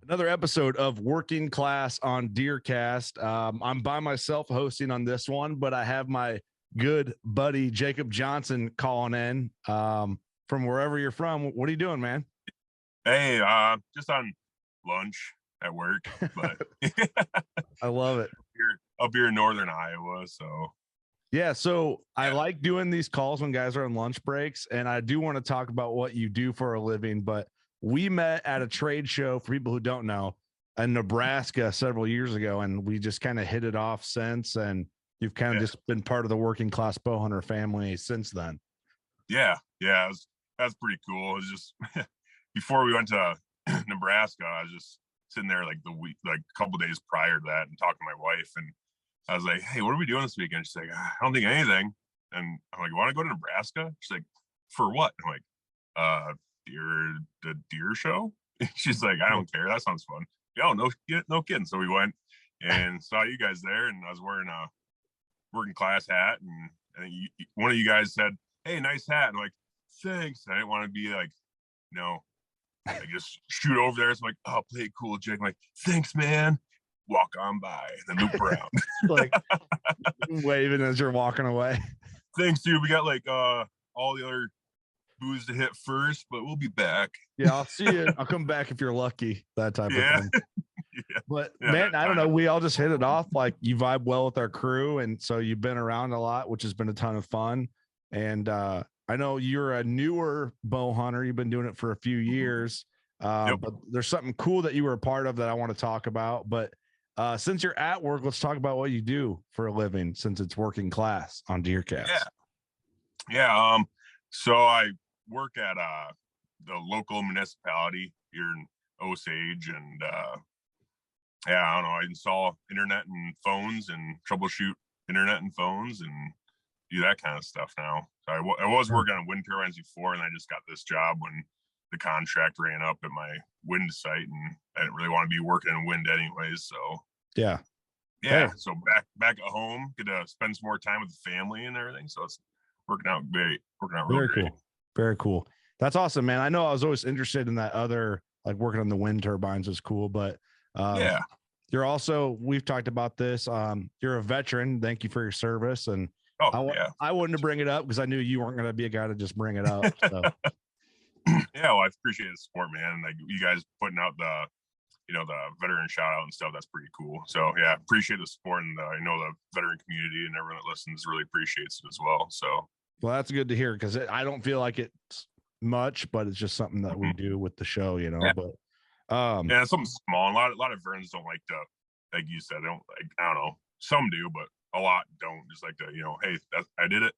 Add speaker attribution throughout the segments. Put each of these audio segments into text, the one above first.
Speaker 1: Another episode of Working Class on DeerCast. I'm by myself hosting on this one, but I have my good buddy Jacob Johnson calling in from wherever you're from. What are you doing, man?
Speaker 2: Hey, just on lunch at work, but
Speaker 1: I love it.
Speaker 2: Up here in northern Iowa, so
Speaker 1: yeah. So I like doing these calls when guys are on lunch breaks, and I do want to talk about what you do for a living, but we met at a trade show, for people who don't know, in Nebraska several years ago, and we just kind of hit it off since, and you've kind of just been part of the Working Class Bowhunter family since then.
Speaker 2: That's pretty cool. It was just before we went to Nebraska, I was just sitting there like a couple days prior to that and talking to my wife, and I was like, hey, what are we doing this weekend? She's like, I don't think anything. And I'm like, you want to go to Nebraska? She's like, for what? I'm like, the deer show. She's like, I don't care, that sounds fun. No kidding. So we went and saw you guys there, and I was wearing a working class hat, and one of you guys said, hey, nice hat. And I'm like, thanks. And I didn't want to be like, no, I just shoot over there. So I'm like, oh, play it cool, Jake. I'm like, thanks, man. Walk on by and then loop around.
Speaker 1: Like waving as you're walking away.
Speaker 2: Thanks, dude. We got like all the other booze to hit first, but we'll be back.
Speaker 1: Yeah, I'll see you. I'll come back if you're lucky. That type of thing. But man, I don't know. We all just hit it off. Like, you vibe well with our crew, and so you've been around a lot, which has been a ton of fun. And I know you're a newer bow hunter. You've been doing it for a few years. But there's something cool that you were a part of that I want to talk about. But since you're at work, let's talk about what you do for a living, since it's Working Class on DeerCast.
Speaker 2: So I work at the local municipality here in Osage, and I don't know, I install internet and phones and troubleshoot internet and phones and do that kind of stuff now. So I was working on wind turbines before, and I just got this job when the contract ran up at my wind site, and I didn't really want to be working in wind anyways. So so back at home, get to spend some more time with the family and everything. So it's working out great. Very
Speaker 1: cool. Very cool. That's awesome, man. I know I was always interested in that other, like, working on the wind turbines is cool, but you're also, we've talked about this. You're a veteran. Thank you for your service. And I wanted to bring it up because I knew you weren't going to be a guy to just bring it up. So.
Speaker 2: Well, I appreciate the support, man. Like, you guys putting out the veteran shout out and stuff. That's pretty cool. So appreciate the support, and I know the veteran community and everyone that listens really appreciates it as well. So,
Speaker 1: well, that's good to hear, because I don't feel like it's much, but it's just something that we do with the show, but
Speaker 2: it's something small. A lot of veterans don't like to, like you said, I don't know, some do, but a lot don't. Just like to, hey, I did it,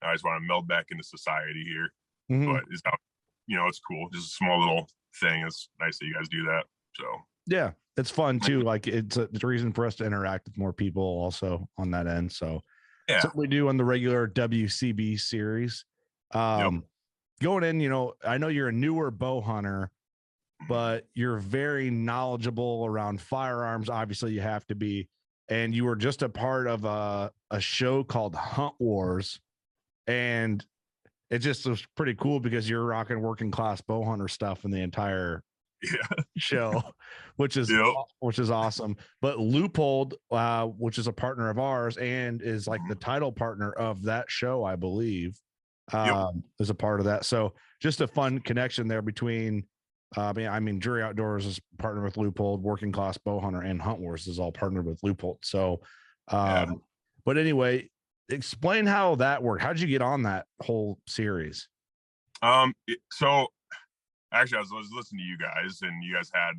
Speaker 2: I just want to meld back into society here. But it's not, it's cool, just a small little thing. It's nice that you guys do that. So
Speaker 1: yeah, it's fun too. Like, it's a reason for us to interact with more people also on that end. So something we do on the regular WCB series. Going in, I know you're a newer bow hunter, but you're very knowledgeable around firearms. Obviously you have to be, and you were just a part of a show called Hunt Warz, and it just was pretty cool because you're rocking Working Class Bowhunter stuff in the entire show, which is awesome. But Loophole, which is a partner of ours and is like the title partner of that show, I believe, is a part of that. So just a fun connection there between Drury Outdoors is partnered with Loophole, Working Class Bowhunter, and Hunt Warz is all partnered with Loophole. So but anyway, explain how that worked. How did you get on that whole series?
Speaker 2: So actually, I was listening to you guys, and you guys had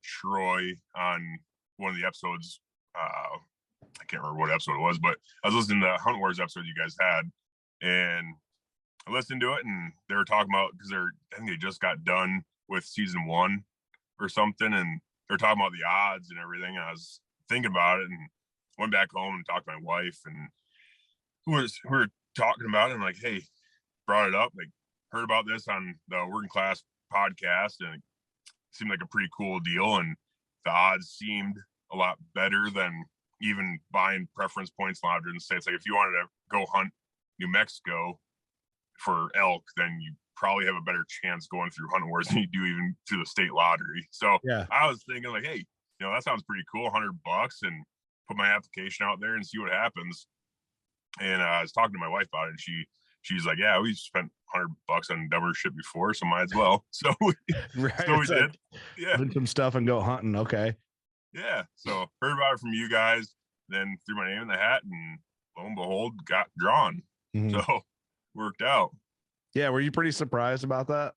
Speaker 2: Troy on one of the episodes. I can't remember what episode it was, but I was listening to the Hunt Warz episode you guys had, and I listened to it, and they were talking about, because I think they just got done with season 1 or something, and they're talking about the odds and everything. And I was thinking about it, and went back home and talked to my wife, and we were talking about it, and like, hey, brought it up, like, heard about this on the Working Class podcast, and it seemed like a pretty cool deal, and the odds seemed a lot better than even buying preference points in the States. Like, if you wanted to go hunt New Mexico for elk, then you probably have a better chance going through Hunt Warz than you do even through the state lottery. So I was thinking like, hey, that sounds pretty cool, $100, and put my application out there and see what happens. And I was talking to my wife about it, and she's like, yeah, we've spent $100 on dumber shit before, so might as well. So we did. Yeah.
Speaker 1: Put some stuff and go hunting. Okay.
Speaker 2: Yeah. So heard about it from you guys, then threw my name in the hat, and lo and behold, got drawn. So worked out.
Speaker 1: Yeah. Were you pretty surprised about that?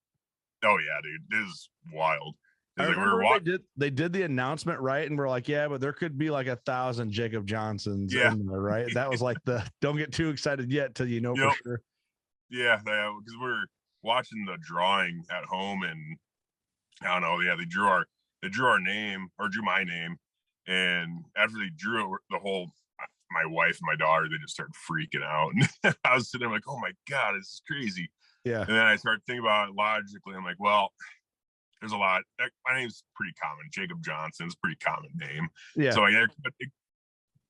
Speaker 2: Oh yeah, dude. It is wild.
Speaker 1: I remember they did the announcement, right? And we're like, yeah, but there could be like 1,000 Jacob Johnsons in there, right? That was like don't get too excited yet till you know for sure.
Speaker 2: Yeah, because we're watching the drawing at home, and I don't know, they drew our name, or drew my name, and after they drew it, my wife and my daughter, they just started freaking out. And I was sitting there like, oh my God, this is crazy.
Speaker 1: Yeah.
Speaker 2: And then I started thinking about it logically. I'm like, well, there's a lot. My name's pretty common. Jacob Johnson's a pretty common name. Yeah. So it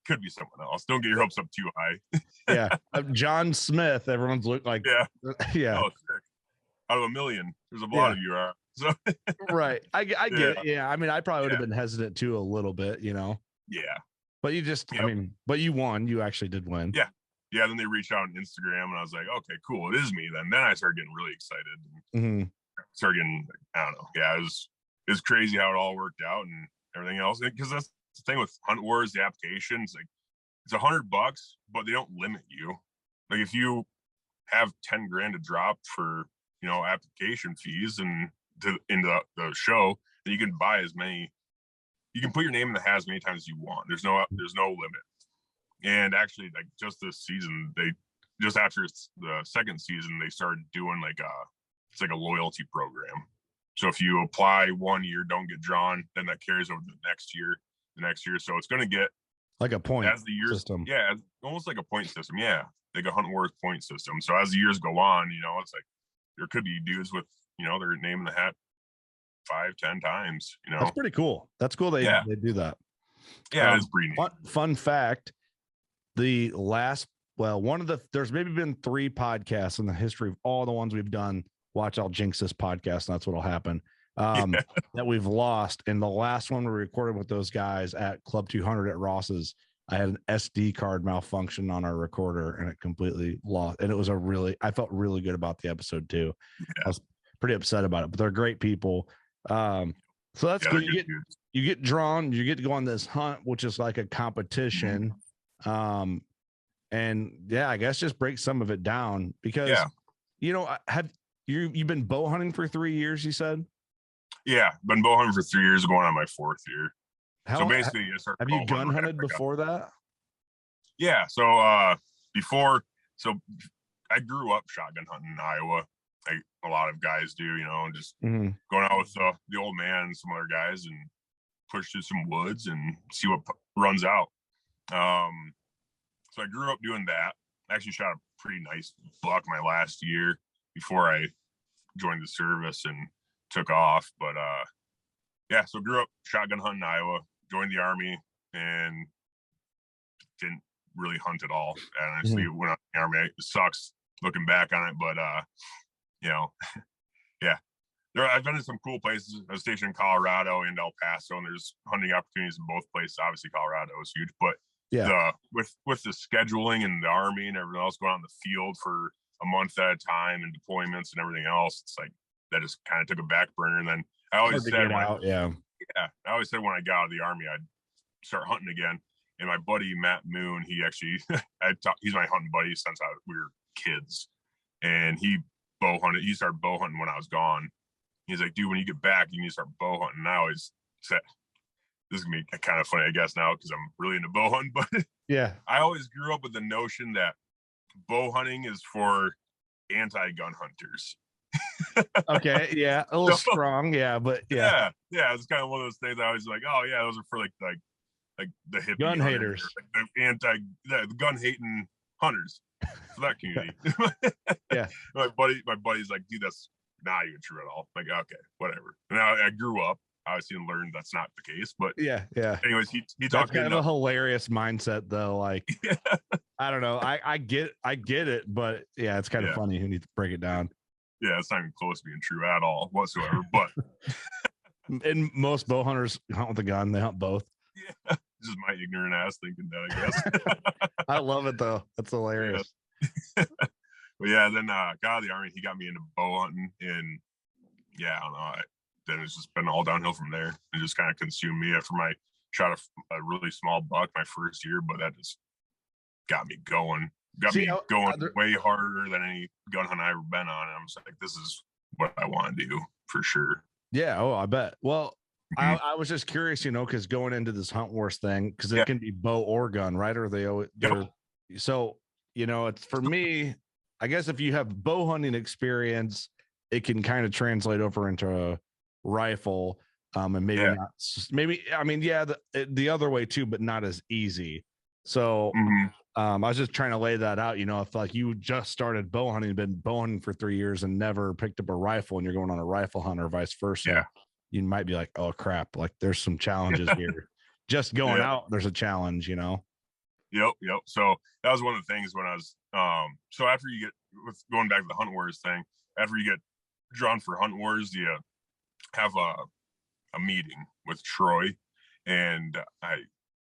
Speaker 2: could be someone else. Don't get your hopes up too high.
Speaker 1: Yeah. John Smith. Everyone's looked like.
Speaker 2: Yeah.
Speaker 1: Yeah.
Speaker 2: Oh, sick. Out of a million, there's a lot of you are. So.
Speaker 1: Right. I get it. Yeah. I mean, I probably would have been hesitant too a little bit, Yeah. But you just, but you won. You actually did win.
Speaker 2: Yeah. Yeah. Then they reached out on Instagram, and I was like, okay, cool. It is me then. Then I started getting really excited. Started getting, I don't know. Yeah, it was crazy how it all worked out and everything else. Because that's the thing with Hunt Warz, the application, it's like it's $100, but they don't limit you. Like if you have 10 grand to drop for application fees and into the show, then you can buy as many. You can put your name in the hat as many times as you want. There's no limit. And actually, like just this season, just after the second season, they started doing it's like a loyalty program. So if you apply 1 year, don't get drawn, then that carries over the next year. So it's going to get
Speaker 1: like a point
Speaker 2: as the years
Speaker 1: system.
Speaker 2: Yeah, almost like a point system. Yeah, like a Hunt Warz point system. So as the years go on, it's like there could be dudes with their name in the hat 5-10 times.
Speaker 1: That's pretty cool. That's cool. They do that.
Speaker 2: Yeah, it's pretty neat.
Speaker 1: Fun fact: there's maybe been 3 podcasts in the history of all the ones we've done. Watch, I'll jinx this podcast, and that's what'll happen. That we've lost. And the last one we recorded with those guys at Club 200 at Ross's, I had an SD card malfunction on our recorder, and it completely lost. And it was I felt really good about the episode too. Yeah. I was pretty upset about it, but they're great people. So that's good. You get drawn, you get to go on this hunt, which is like a competition. And I guess just break some of it down because you've been bow hunting for 3 years, you said? Yeah,
Speaker 2: been bow hunting for 3 years, going on my 4th year.
Speaker 1: So basically, have you gun hunted before that?
Speaker 2: Yeah. So I grew up shotgun hunting in Iowa, like a lot of guys do, just going out with the old man and some other guys and push through some woods and see what runs out. So I grew up doing that. I actually shot a pretty nice buck my last year before I joined the service and took off. But so grew up shotgun hunting in Iowa, joined the Army, and didn't really hunt at all. And honestly, went out in the Army. It sucks looking back on it, but I've been in some cool places. I was stationed in Colorado and El Paso, and there's hunting opportunities in both places. Obviously, Colorado is huge, but with the scheduling and the Army and everything else going on in the field for a month at a time and deployments and everything else, it's like that just kind of took a back burner. And then I always said when I got out of the Army, I'd start hunting again. And my buddy Matt Moon, he actually he's my hunting buddy since we were kids, and he started bow hunting when I was gone. He's like, dude, when you get back, you need to start bow hunting. And I always said, this is gonna be kind of funny, I guess, now because I'm really into bow hunting, but I always grew up with the notion that bow hunting is for anti-gun hunters.
Speaker 1: Okay, yeah, a little strong, but it's kind of one of those things I was like, oh yeah, those are for like the hippie gun haters,
Speaker 2: like the gun hating hunters for that community. My buddy's like, dude, that's not even true at all. Like, okay, whatever. And I grew up obviously and learned that's not the case, but anyways, he talked
Speaker 1: kind of a hilarious mindset though. Like, I don't know, I get it, but it's kind of funny. You need to break it down.
Speaker 2: Yeah, it's not even close to being true at all whatsoever. But
Speaker 1: and most bow hunters hunt with a gun. They hunt both.
Speaker 2: Yeah, just my ignorant ass thinking that, I guess.
Speaker 1: I love it though. That's hilarious.
Speaker 2: Yeah. But yeah, then got out of the Army, he got me into bow hunting, and yeah, I don't know. Then it's just been all downhill from there. It just kind of consumed me after my shot a really small buck my first year, but that just got me going. Way harder than any gun hunt I've ever been on. And I'm just like, this is what I want to do for sure.
Speaker 1: Yeah. Oh, I bet. Well, I was just curious, because going into this Hunt Warz thing, because it can be bow or gun, right? Or so, it's for me, I guess if you have bow hunting experience, it can kind of translate over into a rifle. And maybe the other way too, but not as easy. So I was just trying to lay that out, if like you just started bow hunting, been bow hunting for 3 years and never picked up a rifle, and you're going on a rifle hunt or vice versa, you might be like, oh crap, like there's some challenges here. Just going out, there's a challenge, Yep.
Speaker 2: So that was one of the things when I was, so after you get, with going back to the Hunt Warz thing, after you get drawn for Hunt Warz, you have a meeting with Troy, and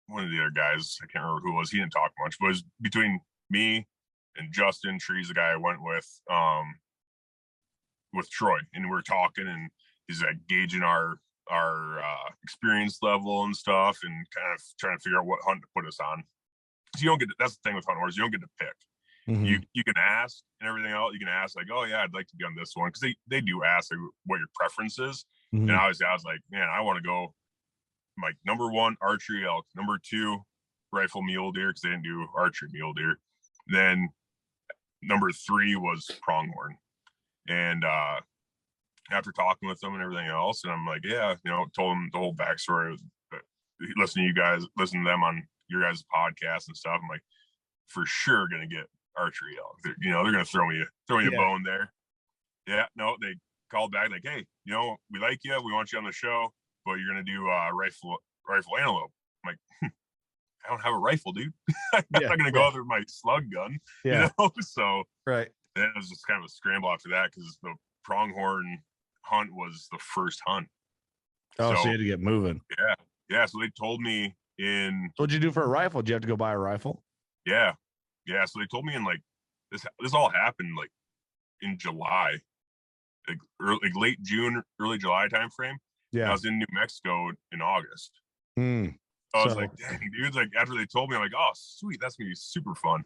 Speaker 2: one of the other guys, I can't remember who it was, he didn't talk much, but it was between me and Justin Trees, the guy I went with Troy, and we were talking, and he's like gauging our experience level and stuff, and kind of trying to figure out what hunt to put us on. So you don't get to, that's the thing with Hunt Warz, you don't get to pick. You can ask and everything else. You can ask like, oh yeah, I'd like to be on this one, because they do ask like, what your preference is. And I was like, man, I want to go like number 1 archery elk, number 2 rifle mule deer, because they didn't do archery mule deer. Then number 3 was pronghorn. And after talking with them and everything else, and I'm like, yeah, told them the whole backstory. Listen to them on your guys' podcast and stuff. I'm like, for sure gonna get archery elk. They're gonna throw me a bone there. Yeah, no, they called back like, hey, we like you, we want you on the show, but you're gonna do rifle antelope. I'm like, I don't have a rifle, dude. I'm not gonna go out there with my slug gun. So
Speaker 1: right.
Speaker 2: Then it was just kind of a scramble after that, because the pronghorn hunt was the first hunt.
Speaker 1: So you had to get moving.
Speaker 2: Yeah. So they told me in.
Speaker 1: So what'd you do for a rifle? Did you have to go buy a rifle?
Speaker 2: Yeah. So they told me in like this all happened like in July, like late June, early July timeframe. Yeah. I was in New Mexico in August. So I was like, dang, dude. Like after they told me, I'm like, oh, sweet, that's gonna be super fun.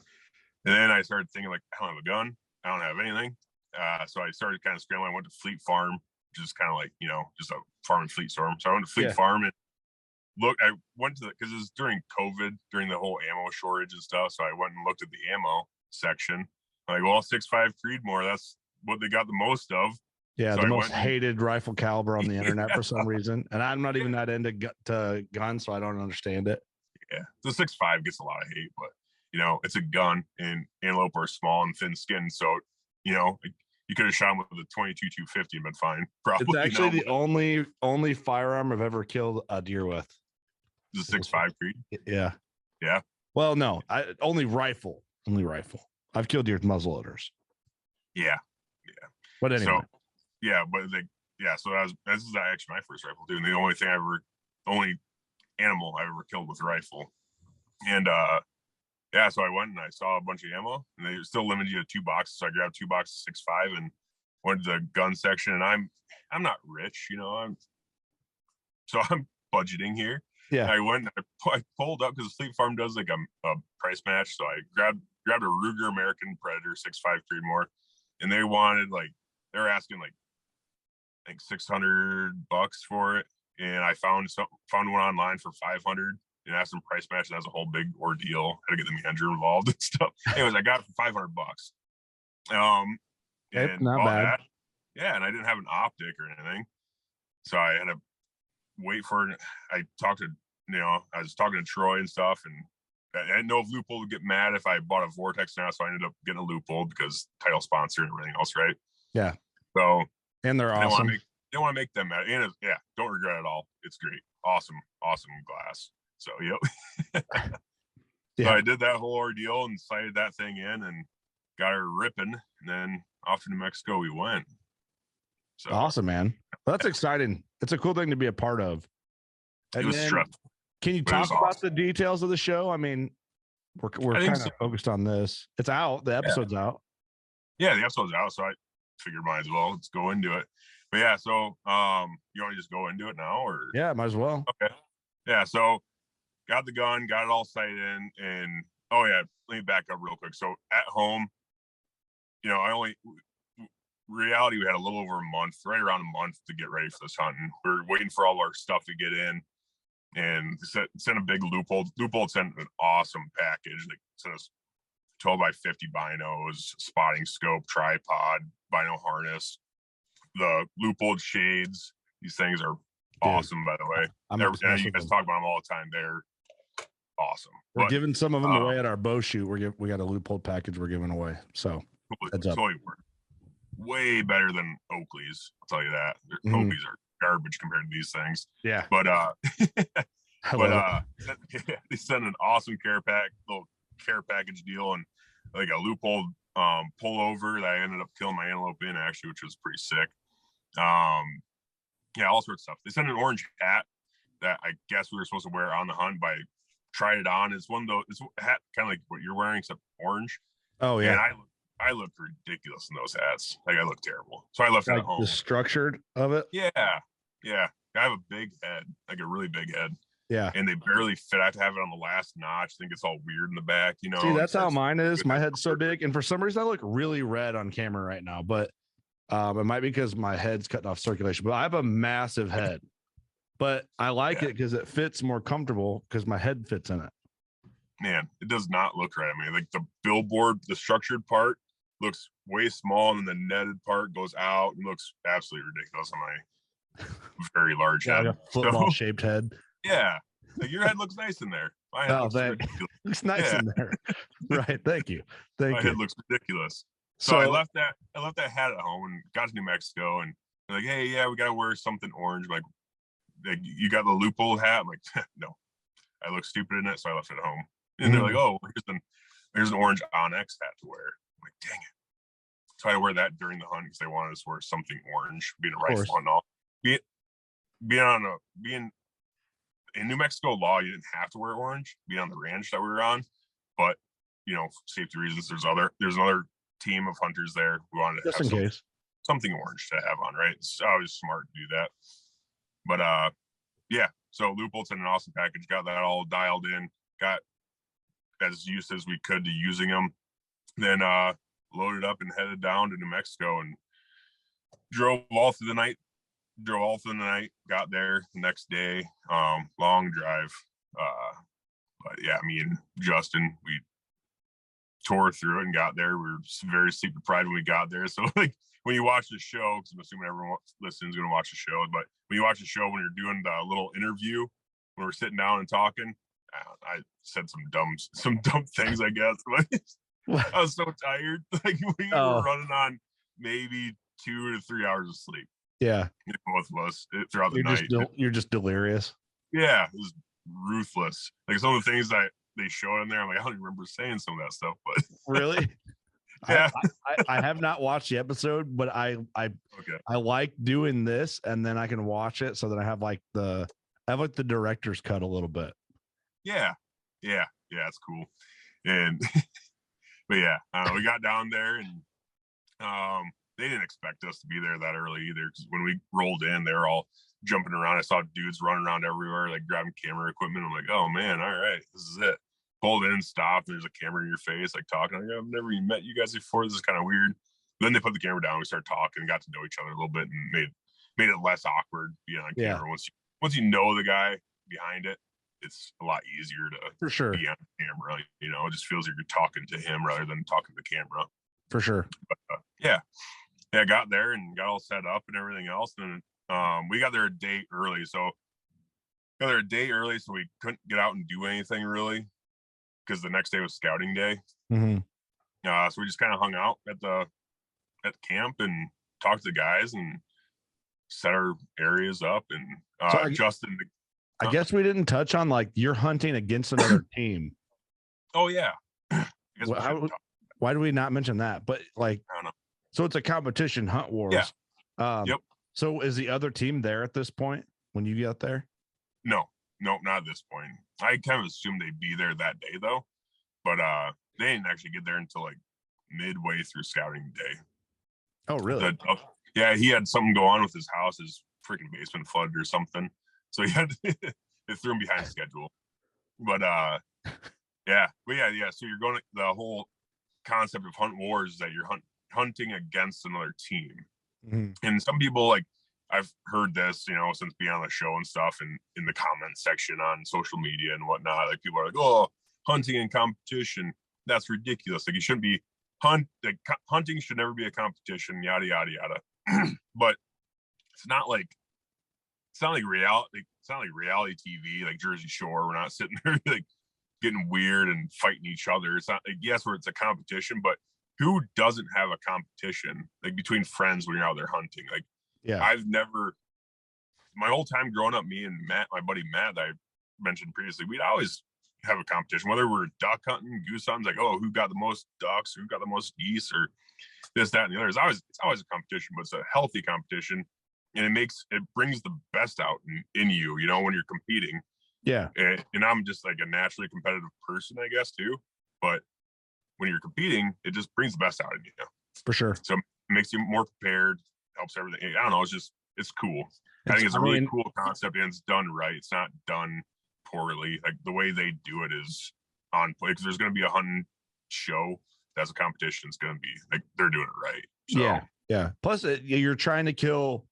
Speaker 2: And then I started thinking like, I don't have a gun, I don't have anything. So I started kind of scrambling. I went to Fleet Farm, which is kind of like, just a farm and fleet store. So I went to Fleet Farm and I went to because it was during COVID, during the whole ammo shortage and stuff. So I went and looked at the ammo section. I'm like, well, 6.5 Creedmoor, that's what they got the most of.
Speaker 1: Yeah, so the most hated rifle caliber on the internet for some reason. And I'm not even that into guns, so I don't understand it.
Speaker 2: Yeah, the 6.5 gets a lot of hate, but it's a gun, and antelope are small and thin skinned, so you could have shot them with a 22 250 and been fine. Probably.
Speaker 1: It's actually the only firearm I've ever killed a deer with.
Speaker 2: The 6.5 Creed.
Speaker 1: Yeah. Well, no, only rifle. I've killed deer with muzzleloaders.
Speaker 2: Yeah.
Speaker 1: But anyway.
Speaker 2: So this is actually my first rifle too, and the only animal I ever killed with a rifle. And so I went and I saw a bunch of ammo, and they still limited you to 2 boxes. So I grabbed 2 boxes, 6.5, and went to the gun section. And I'm not rich, I'm budgeting here. Yeah. I went and I pulled up because Fleet Farm does like a price match. So I grabbed a Ruger American Predator 6.5 Creedmoor, and they were asking like I think $600 for it. And I found one online for $500. And asked them price match, and that's a whole big ordeal. Had to get the manager involved and stuff. Anyways, I got it for $500. And
Speaker 1: not bad.
Speaker 2: That. Yeah, and I didn't have an optic or anything, so I had to wait for it. I was talking to Troy and stuff, and I didn't know if Loophole would get mad if I bought a Vortex now, so I ended up getting a Loophole because title sponsor and everything else, right?
Speaker 1: Yeah.
Speaker 2: So
Speaker 1: and they're awesome.
Speaker 2: They want to make them mad, and don't regret it at all. It's great, awesome glass. So, So I did that whole ordeal and sighted that thing in and got her ripping. And then off to New Mexico we went. So
Speaker 1: awesome, man. That's exciting. It's a cool thing to be a part of. And
Speaker 2: it was stressful.
Speaker 1: Can you talk about the details of the show? I mean, we're kind of focused on this. It's out. The episode's out.
Speaker 2: Yeah, the episode's out. So I figured might as well. Let's go into it. But yeah, so you want to just go into it now, or
Speaker 1: yeah, might as well.
Speaker 2: Okay. Yeah, so got the gun, got it all sighted in, and oh yeah, let me back up real quick. So at home, you know, reality, we had a little over a month, right around a month to get ready for this hunting. We were waiting for all of our stuff to get in, and sent a big loophole. Loophole sent an awesome package. They sent us 12 by 50 binos, spotting scope, tripod, bino harness, the loophole shades. These things are awesome, by the way. You guys talk about them all the time. They're awesome.
Speaker 1: We're giving some of them away at our bow shoot. We got a loophole package we're giving away. So totally work.
Speaker 2: Way better than Oakley's. I'll tell you that. Oakley's are garbage compared to these things.
Speaker 1: Yeah.
Speaker 2: But they sent an awesome little care package deal, and like a loophole pullover that I ended up killing my antelope in, actually, which was pretty sick. Yeah, all sorts of stuff. They sent an orange hat that I guess we were supposed to wear on the hunt, but I tried it on. It's one of those, it's a hat kind of like what you're wearing, except orange.
Speaker 1: Oh yeah.
Speaker 2: And I looked ridiculous in those hats. Like, I looked terrible. So I left it at home.
Speaker 1: The structured of it?
Speaker 2: Yeah. Yeah. I have a big head, like a really big head.
Speaker 1: Yeah.
Speaker 2: And they barely fit. I have to have it on the last notch. I think it's all weird in the back, you know.
Speaker 1: See, that's how mine is. My head's so big. And for some reason I look really red on camera right now, but it might be because my head's cutting off circulation, but I have a massive head. But I like it because it fits more comfortable because my head fits in it.
Speaker 2: Man, it does not look right. I mean, like the billboard, the structured part looks way small, and then the netted part goes out and looks absolutely ridiculous on my very large head.
Speaker 1: Like a football shaped head.
Speaker 2: Yeah. Like, your head looks nice in there. My head
Speaker 1: looks nice in there. Right. Thank you. My
Speaker 2: head looks ridiculous. So I left that hat at home and got to New Mexico, and they're like, hey, yeah, we gotta wear something orange. I'm like, you got the loophole hat? I'm like, no. I look stupid in it, so I left it at home. And they're like, oh, here's an orange Onyx hat to wear. I'm like, dang it. So I wear that during the hunt because they wanted us to wear something orange, being a rifle and all. Being in New Mexico law, you didn't have to wear orange, being on the ranch that we were on. But, you know, safety reasons, there's another team of hunters there who wanted to have something orange to have on, right? So I was smart to do that. But yeah, so loophole sent an awesome package, got that all dialed in, got as used as we could to using them, then loaded up and headed down to New Mexico and drove all through the night, got there the next day. Long drive, but yeah, me and Justin, we tore through it and got there. We were very sleep deprived when we got there, so like when you watch the show, because I'm assuming everyone listening is going to watch the show, but when you watch the show, when you're doing the little interview, when we're sitting down and talking, I said some dumb things, I guess. I was so tired. Like, we were running on maybe 2 to 3 hours of sleep.
Speaker 1: Yeah,
Speaker 2: both of us throughout the night.
Speaker 1: You're just delirious.
Speaker 2: Yeah, it was ruthless. Like, some of the things that they showed in there, I'm like, I don't even remember saying some of that stuff. But
Speaker 1: really,
Speaker 2: yeah,
Speaker 1: I have not watched the episode, but I like doing this, and then I can watch it so that I have like the director's cut a little bit. Yeah, it's cool. And but yeah, we got down there, and they didn't expect us to be there that early either, because when we rolled in, they were all jumping around. I saw dudes running around everywhere, like grabbing camera equipment. I'm like, oh man, all right, this is it. Pulled in, stopped, there's a camera in your face, like talking. Like, I've never even met you guys before. This is kind of weird. Then they put the camera down. We started talking, got to know each other a little bit, and made it less awkward being on camera. Once you know the guy behind it, it's a lot easier to be on camera. You know, it just feels like you're talking to him rather than talking to the camera. For sure.
Speaker 2: But, yeah, I got there and got all set up and everything else. And we got there a day early. So we couldn't get out and do anything really, because the next day was scouting day.
Speaker 1: Mm-hmm.
Speaker 2: So we just kind of hung out at camp and talked to the guys and set our areas up. And Justin,
Speaker 1: I guess we didn't touch on, like, you're hunting against another team.
Speaker 2: Oh yeah.
Speaker 1: Why do we not mention that? But like,
Speaker 2: I don't know.
Speaker 1: So it's a competition, Hunt Warz.
Speaker 2: Yeah. Yep.
Speaker 1: So is the other team there at this point when you get there?
Speaker 2: No, not at this point. I kind of assumed they'd be there that day though, but they didn't actually get there until like midway through scouting day.
Speaker 1: Oh, really?
Speaker 2: Yeah, he had something go on with his house. His freaking basement flooded or something, so he had it threw him behind schedule. But yeah. So you're going to the whole concept of Hunt Warz is that you're hunting against another team.
Speaker 1: Mm-hmm.
Speaker 2: And some people, like, I've heard this, since being on the show and stuff, and in the comment section on social media and whatnot, like people are like, "Oh, hunting in competition, that's ridiculous. Like, you shouldn't be hunting should never be a competition, yada yada yada." But it's not like reality. It's not like reality TV, like Jersey Shore. We're not sitting there like getting weird and fighting each other. It's not like, yes, where it's a competition, but who doesn't have a competition like between friends when you're out there hunting? Like,
Speaker 1: yeah,
Speaker 2: I've never, my whole time growing up, me and Matt, my buddy Matt, that I mentioned previously, we'd always have a competition, whether we're duck hunting, goose hunting, like, oh, who got the most ducks, who got the most geese, or this, that, and the other. It's always a competition, but it's a healthy competition, and it brings the best out in you, when you're competing.
Speaker 1: Yeah.
Speaker 2: And I'm just like a naturally competitive person, I guess, too. But when you're competing, it just brings the best out of you.
Speaker 1: For sure.
Speaker 2: So it makes you more prepared, helps everything. I don't know. It's cool. I think it's a really cool concept, and it's done right. It's not done poorly. Like, the way they do it is on play, because there's going to be a hunting show that's a competition. It's going to be like, they're doing it right. So,
Speaker 1: yeah. Plus, you're trying to kill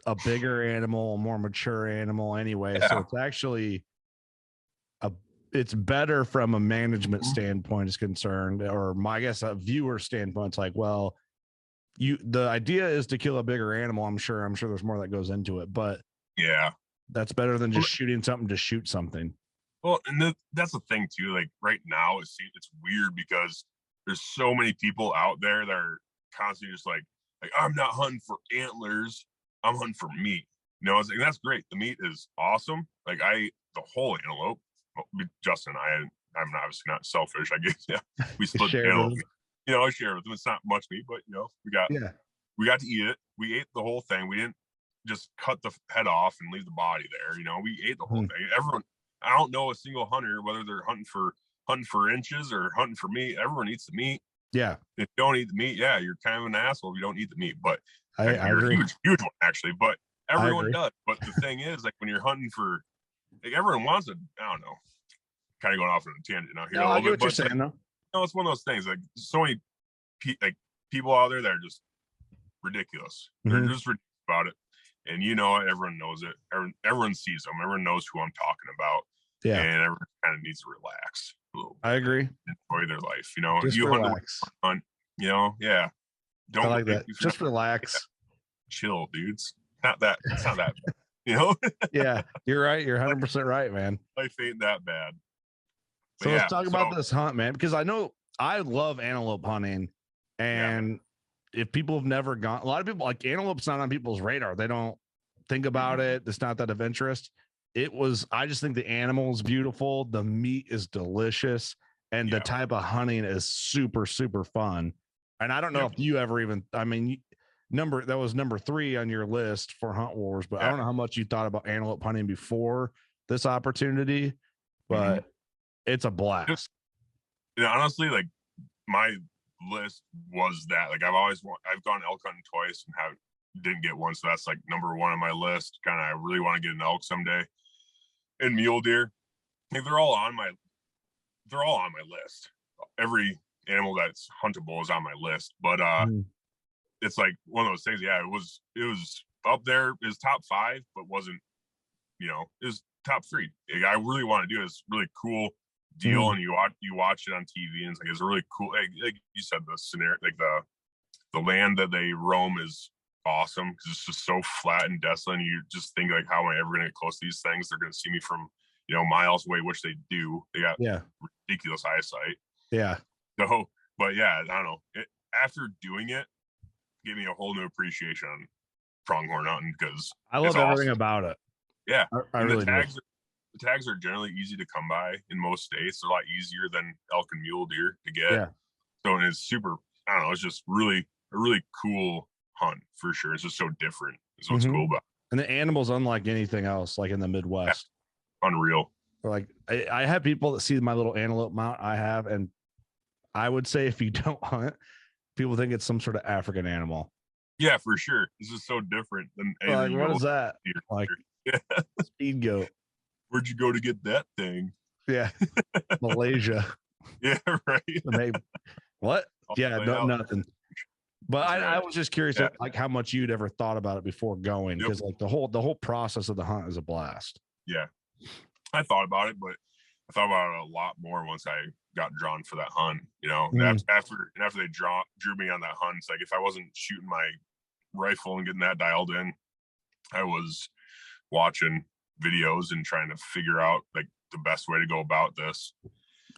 Speaker 1: a bigger animal, a more mature animal anyway. Yeah. So it's actually it's better from a management standpoint is concerned, or I guess a viewer standpoint. It's like, well, the idea is to kill a bigger animal. I'm sure there's more that goes into it, but
Speaker 2: yeah,
Speaker 1: that's better than just shooting something to shoot something.
Speaker 2: Well, and that's the thing too. Like, right now, it's weird because there's so many people out there that are constantly just like I'm not hunting for antlers, I'm hunting for meat. It's like, that's great. The meat is awesome. Like, I ate the whole antelope. Justin and I'm obviously not selfish. I guess we split the antelope. I share with them. It's not much meat, but we got to eat it. We ate the whole thing. We didn't just cut the head off and leave the body there. We ate the whole thing. Everyone, I don't know a single hunter, whether they're hunting for inches or hunting for meat. Everyone eats the meat.
Speaker 1: Yeah.
Speaker 2: If you don't eat the meat, you're kind of an asshole if you don't eat the meat. But
Speaker 1: I
Speaker 2: you're
Speaker 1: agree.
Speaker 2: a huge one, actually. But everyone does. But the thing is, like, when you're hunting for, like, everyone wants it. I don't know. Kind of going off on a tangent now here a little bit.
Speaker 1: What you're saying, though.
Speaker 2: It's one of those things. Like, so many people out there that are just ridiculous. They're just ridiculous about it. And everyone knows it. Everyone sees them. Everyone knows who I'm talking about. Yeah. And everyone kind of needs to relax a little bit.
Speaker 1: I agree.
Speaker 2: Enjoy their life.
Speaker 1: Just
Speaker 2: you
Speaker 1: relax.
Speaker 2: Hunt, yeah.
Speaker 1: Don't like that. Just relax.
Speaker 2: Chill, dudes. It's not that bad.
Speaker 1: Yeah, you're right. You're 100% right, man.
Speaker 2: Life ain't that bad.
Speaker 1: But so let's talk about this hunt, man, because I know I love antelope hunting, and if people have never gone, a lot of people, like, antelope's not on people's radar. They don't think about it. It's not that of interest. I just think the animal is beautiful. The meat is delicious, and the type of hunting is super, super fun. And I don't know if you ever even, that was number 3 on your list for Hunt Warz, but I don't know how much you thought about antelope hunting before this opportunity, but it's a blast.
Speaker 2: Honestly, like, my list was that, like, I've gone elk hunting twice and didn't get one, so that's like number 1 on my list. Kind of, I really want to get an elk someday, and mule deer. Like, they're all on my list. Every animal that's huntable is on my list, but it's like one of those things. It was up there. It was top 5, but wasn't, it was top 3. Like, I really want to do this really cool deal, and you watch it on TV, and it's like, it's really cool. Like you said, the scenario, like the land that they roam is awesome because it's just so flat and desolate. And you just think, like, how am I ever going to get close to these things? They're going to see me from miles away, which they do. They got ridiculous eyesight.
Speaker 1: Yeah.
Speaker 2: So, but I don't know. After doing it, gave me a whole new appreciation on pronghorn hunting because
Speaker 1: I love everything about it.
Speaker 2: Yeah,
Speaker 1: I really do.
Speaker 2: The tags are generally easy to come by in most states. They're a lot easier than elk and mule deer to get. Yeah. So, and it's super, I don't know, it's just a really cool hunt for sure. It's just so different. Is what's cool about it.
Speaker 1: And the animal's unlike anything else, like in the Midwest.
Speaker 2: Unreal.
Speaker 1: Like I have people that see my little antelope mount I have, and I would say if you don't hunt, people think it's some sort of African animal.
Speaker 2: Yeah, for sure. This is so different than
Speaker 1: like what is that? Like speed goat.
Speaker 2: Where'd you go to get that thing?
Speaker 1: Yeah, Malaysia.
Speaker 2: Yeah, right.
Speaker 1: What? Yeah, nothing. But I was just curious, like how much you'd ever thought about it before going, because like the whole process of the hunt is a blast.
Speaker 2: Yeah, I thought about it, but I thought about it a lot more once I got drawn for that hunt. You know, after they drew me on that hunt, it's like if I wasn't shooting my rifle and getting that dialed in, I was watching videos and trying to figure out like the best way to go about this.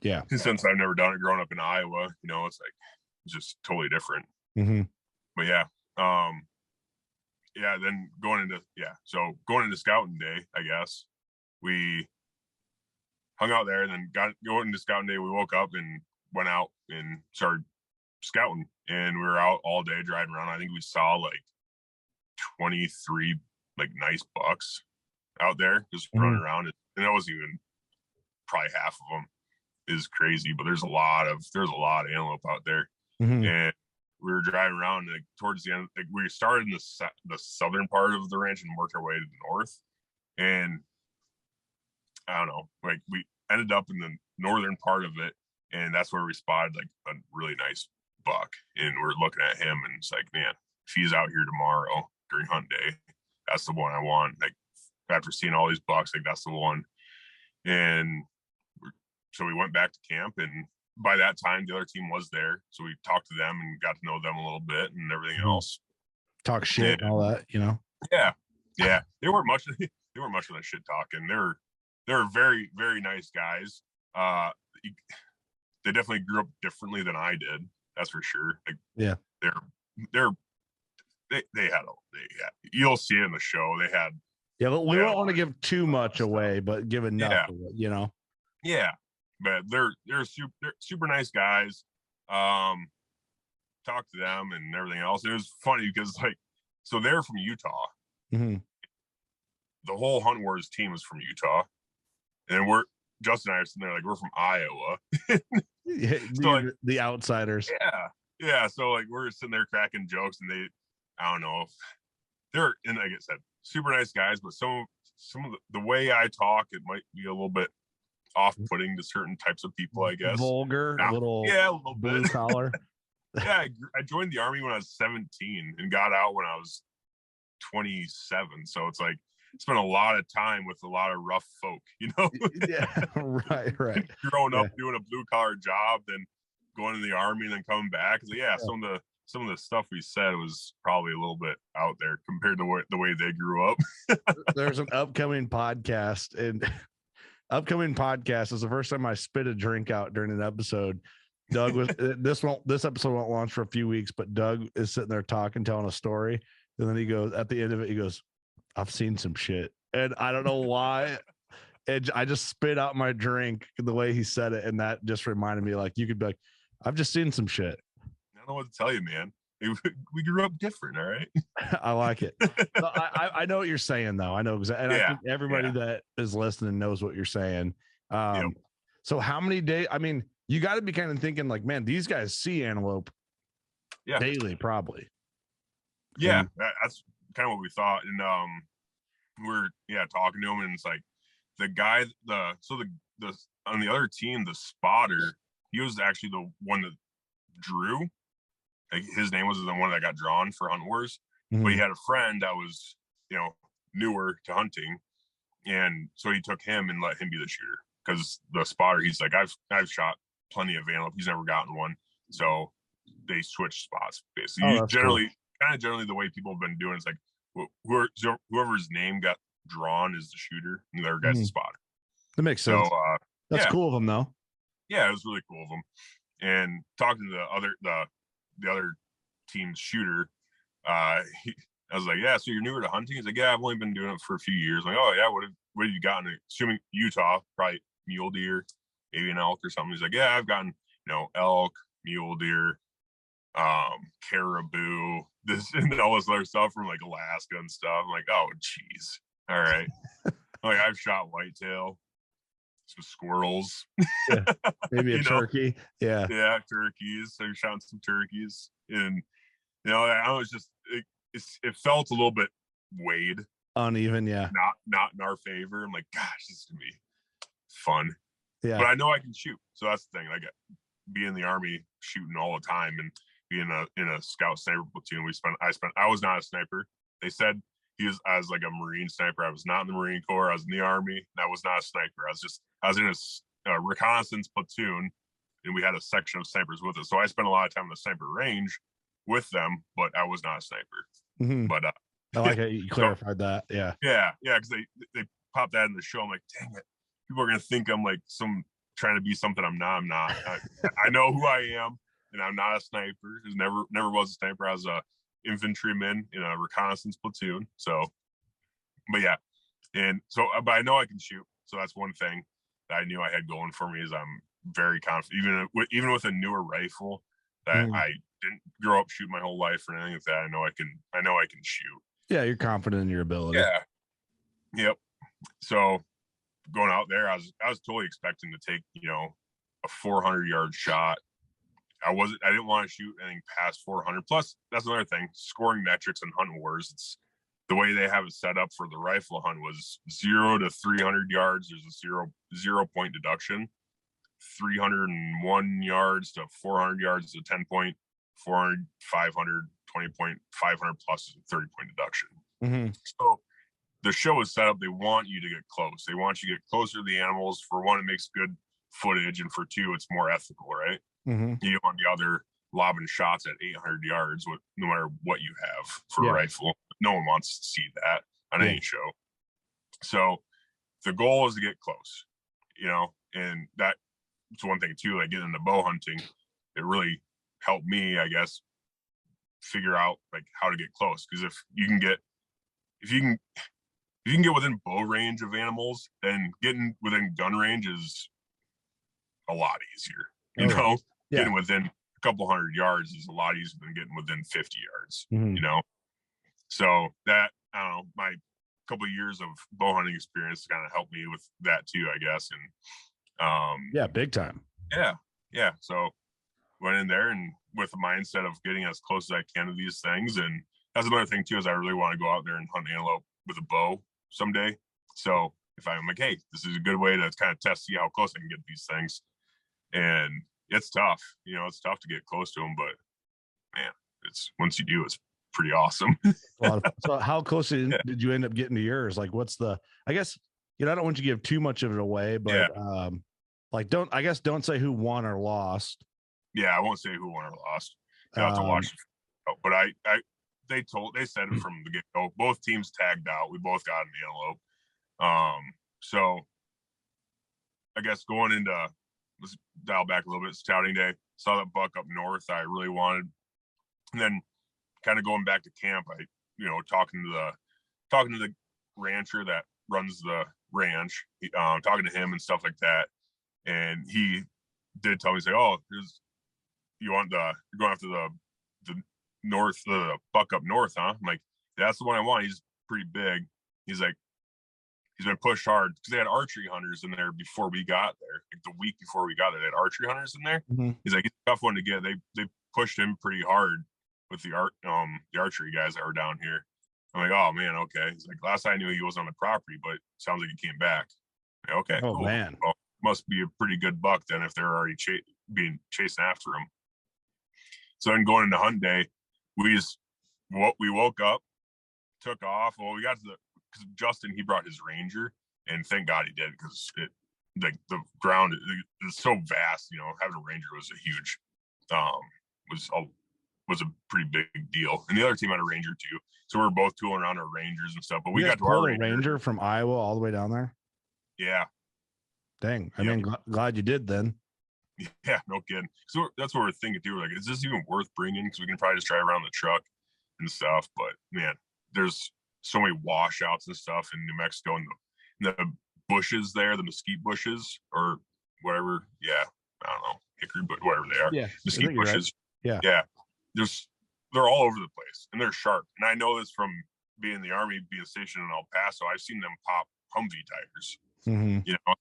Speaker 1: Yeah,
Speaker 2: since I've never done it growing up in Iowa, you know, it's like just totally different. But then going into scouting day, I guess we hung out there, and then going into scouting day, we woke up and went out and started scouting, and we were out all day driving around. I think we saw like 23 like nice bucks out there just running around, and that wasn't even probably half of them. Is crazy, but there's a lot of antelope out there. And we were driving around, like towards the end, like we started in the southern part of the ranch and worked our way to the north, and I don't know, like we ended up in the northern part of it, and that's where we spotted like a really nice buck, and we're looking at him, and it's like, man, if he's out here tomorrow during hunt day, that's the one I want. Like after seeing all these bucks, like that's the one. And so we went back to camp, and by that time the other team was there, so we talked to them and got to know them a little bit and everything else.
Speaker 1: Talk shit and all that, you know.
Speaker 2: Yeah, they weren't much of that shit talking. They were very, very nice guys. They definitely grew up differently than I did, that's for sure. Like, they had you'll see it in the show. They had
Speaker 1: but we don't want to give too much away, but give enough of it, you know.
Speaker 2: But they're super nice guys. Talked to them and everything else. It was funny because like, so they're from Utah. The whole Hunt Warz team is from Utah, and Justin and I are sitting there like we're from Iowa.
Speaker 1: So like the outsiders.
Speaker 2: Yeah. So like we're sitting there cracking jokes, and I don't know if they're, and like I said, super nice guys, but some of the way I talk, it might be a little bit off-putting to certain types of people, I guess.
Speaker 1: Vulgar, a little blue collar.
Speaker 2: I joined the Army when I was 17 and got out when I was 27. So it's like spent a lot of time with a lot of rough folk, you know.
Speaker 1: Right.
Speaker 2: Growing up doing a blue-collar job, then going to the Army, and then coming back. So some of the stuff we said was probably a little bit out there compared to the way they grew up.
Speaker 1: There's an upcoming podcast, and is the first time I spit a drink out during an episode. Doug was this episode won't launch for a few weeks, but Doug is sitting there telling a story, and then he goes at the end of it, he goes, "I've seen some shit," and I don't know why. And I just spit out my drink the way he said it, and that just reminded me, like, you could be like, "I've just seen some shit."
Speaker 2: I don't know what to tell you, man. We grew up different, all right?
Speaker 1: I like it. I know what you're saying, though. I know exactly. And I think everybody that is listening knows what you're saying. So how many days? I mean, you got to be kind of thinking like, man, these guys see antelope daily, probably.
Speaker 2: Yeah, that's kind of what we thought. And we're talking to him, and it's like the guy, the on the other team, the spotter, he was actually the one that drew. Like his name was the one that got drawn for Hunt Warz, but he had a friend that was, you know, newer to hunting, and so he took him and let him be the shooter, because the spotter, he's like, I've shot plenty of antelope, he's never gotten one, so they switched spots basically. Generally the way people have been doing is like whoever's name got drawn is the shooter, and the other guy's the spotter.
Speaker 1: That makes sense. So that's cool of them, though.
Speaker 2: Yeah, it was really cool of them. And talking to the other team's shooter, I was like, yeah, so you're newer to hunting? He's like, yeah, I've only been doing it for a few years. I'm like, oh yeah, what have you gotten? Assuming Utah, probably mule deer, maybe an elk or something. He's like, yeah, I've gotten, you know, elk, mule deer, caribou, and all this other stuff from like Alaska and stuff. I'm like, oh geez, all right. Like I've shot whitetail, some squirrels,
Speaker 1: yeah. Maybe a turkey. Yeah,
Speaker 2: turkeys. I've shot some turkeys, and I was just it felt a little bit weighed,
Speaker 1: uneven. Yeah,
Speaker 2: not in our favor. I'm like, gosh, this is gonna be fun.
Speaker 1: Yeah,
Speaker 2: but I know I can shoot, so that's the thing. Like, be in the Army shooting all the time, and be in a scout sniper platoon. I was not a sniper. They said I was like a Marine sniper. I was not in the Marine Corps. I was in the Army, and I was not a sniper. I was in a reconnaissance platoon, and we had a section of snipers with us. So I spent a lot of time in the sniper range with them, but I was not a sniper.
Speaker 1: Mm-hmm.
Speaker 2: But
Speaker 1: I like how you clarified that. Yeah,
Speaker 2: because they popped that in the show. I'm like, dang it, people are gonna think I'm like trying to be something I'm not. I'm not. I know who I am, and I'm not a sniper. Never was a sniper. I was a infantryman in a reconnaissance platoon. So, but yeah, and so, but I know I can shoot. So that's one thing that I knew I had going for me, is I'm very confident. Even with a newer rifle that I didn't grow up shooting my whole life or anything like that, I know I can shoot.
Speaker 1: Yeah, you're confident in your ability.
Speaker 2: Yeah. Yep. So going out there, I was totally expecting to take, a 400-yard shot. I didn't want to shoot anything past 400. Plus, that's another thing. Scoring metrics in Hunt Warz, it's the way they have it set up for the rifle hunt was 0 to 300 yards. There's a 0 point deduction. 301 yards to 400 yards is a 10 point. 400, 500, 20 point, 500 plus is a 30 point deduction.
Speaker 1: Mm-hmm.
Speaker 2: So the show is set up. They want you to get close. They want you to get closer to the animals. For one, it makes good footage, and for two, it's more ethical, right?
Speaker 1: Mm-hmm.
Speaker 2: You don't want the other lobbing shots at 800 yards, no matter what you have for a rifle. No one wants to see that on any show. So the goal is to get close, and that's one thing too. Like getting into bow hunting, it really helped me, I guess, figure out like how to get close. Because if you can get within bow range of animals, then getting within gun range is a lot easier. Getting within a couple hundred yards is a lot easier than getting within 50 yards. So that, I don't know, my couple of years of bow hunting experience kind of helped me with that too, I guess. And
Speaker 1: big time.
Speaker 2: Yeah. So went in there and with the mindset of getting as close as I can to these things. And that's another thing too, is I really want to go out there and hunt antelope with a bow someday. So if I'm like, hey, this is a good way to kind of see how close I can get these things. And it's tough, it's tough to get close to them, but man, once you do, it's pretty awesome.
Speaker 1: So how close did you end up getting to yours? Like, I guess, I don't want you to give too much of it away, but don't say who won or lost.
Speaker 2: Yeah, I won't say who won or lost. You'll have to watch. But they said it from the get-go. Both teams tagged out. We both got an antelope. So I guess going into, let's dial back a little bit, scouting day, saw that buck up north I really wanted. And then kind of going back to camp, I, talking to the rancher that runs the ranch, talking to him and stuff like that. And he did tell me, say, oh, you're going after the north, the buck up north, huh? I'm like, that's the one I want. He's pretty big. He's like, he's been pushed hard because they had archery hunters in there before we got there. Like the week before we got there, they had archery hunters in there.
Speaker 1: Mm-hmm.
Speaker 2: He's like, he's a tough one to get. They pushed him pretty hard with the archery guys that were down here. I'm like, oh man, okay. He's like, last I knew he was on the property, but sounds like he came back. Like, okay.
Speaker 1: Oh
Speaker 2: cool.
Speaker 1: Man.
Speaker 2: Well, must be a pretty good buck then if they're already being chased after him. So then going into hunt day, we woke up, took off. Well, we got to because Justin, he brought his Ranger, and thank God he did, because the ground is so vast. Having a Ranger was a huge, was a pretty big deal. And the other team had a Ranger too, so we were both tooling around our Rangers and stuff. But we got to our
Speaker 1: Ranger from Iowa all the way down there.
Speaker 2: Yeah.
Speaker 1: Dang. I mean, glad you did then.
Speaker 2: Yeah, no kidding. So that's what we're thinking too. We're like, is this even worth bringing? Because we can probably just drive around the truck and stuff. But man, there's so many washouts and stuff in New Mexico, and the bushes there, the mesquite bushes or whatever. Yeah, I don't know, hickory, but whatever they are.
Speaker 1: Yeah,
Speaker 2: mesquite bushes.
Speaker 1: Right.
Speaker 2: Yeah. There's they're all over the place, and they're sharp. And I know this from being in the Army, being stationed in El Paso. I've seen them pop Humvee tires.
Speaker 1: Mm-hmm.
Speaker 2: You know,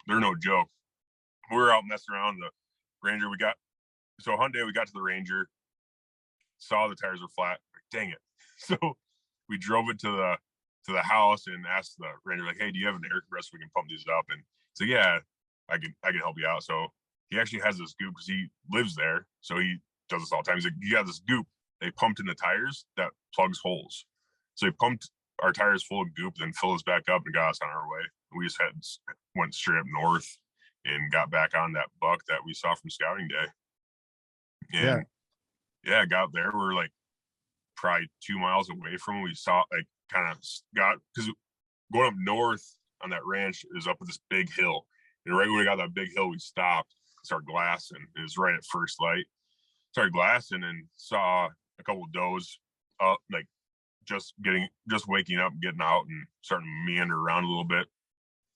Speaker 2: they're no joke. We were out messing around the Ranger. Hunt day, we got to the Ranger, saw the tires were flat. Like, dang it. So we drove it to the house and asked the Ranger, like, hey, do you have an air compressor we can pump these up? And so, yeah, I can help you out. So he actually has this goop because he lives there. So he does this all the time. He's like, you got this goop they pumped in the tires that plugs holes. So he pumped our tires full of goop, then filled us back up and got us on our way. We just went straight up north and got back on that buck that we saw from scouting day. And yeah, got there. We were like probably 2 miles away from him. We saw because going up north on that ranch is up with this big hill. And right when we got that big hill, we stopped, started glassing. It was right at first light. Started glassing and saw a couple of does up, like just waking up and getting out and starting to meander around a little bit.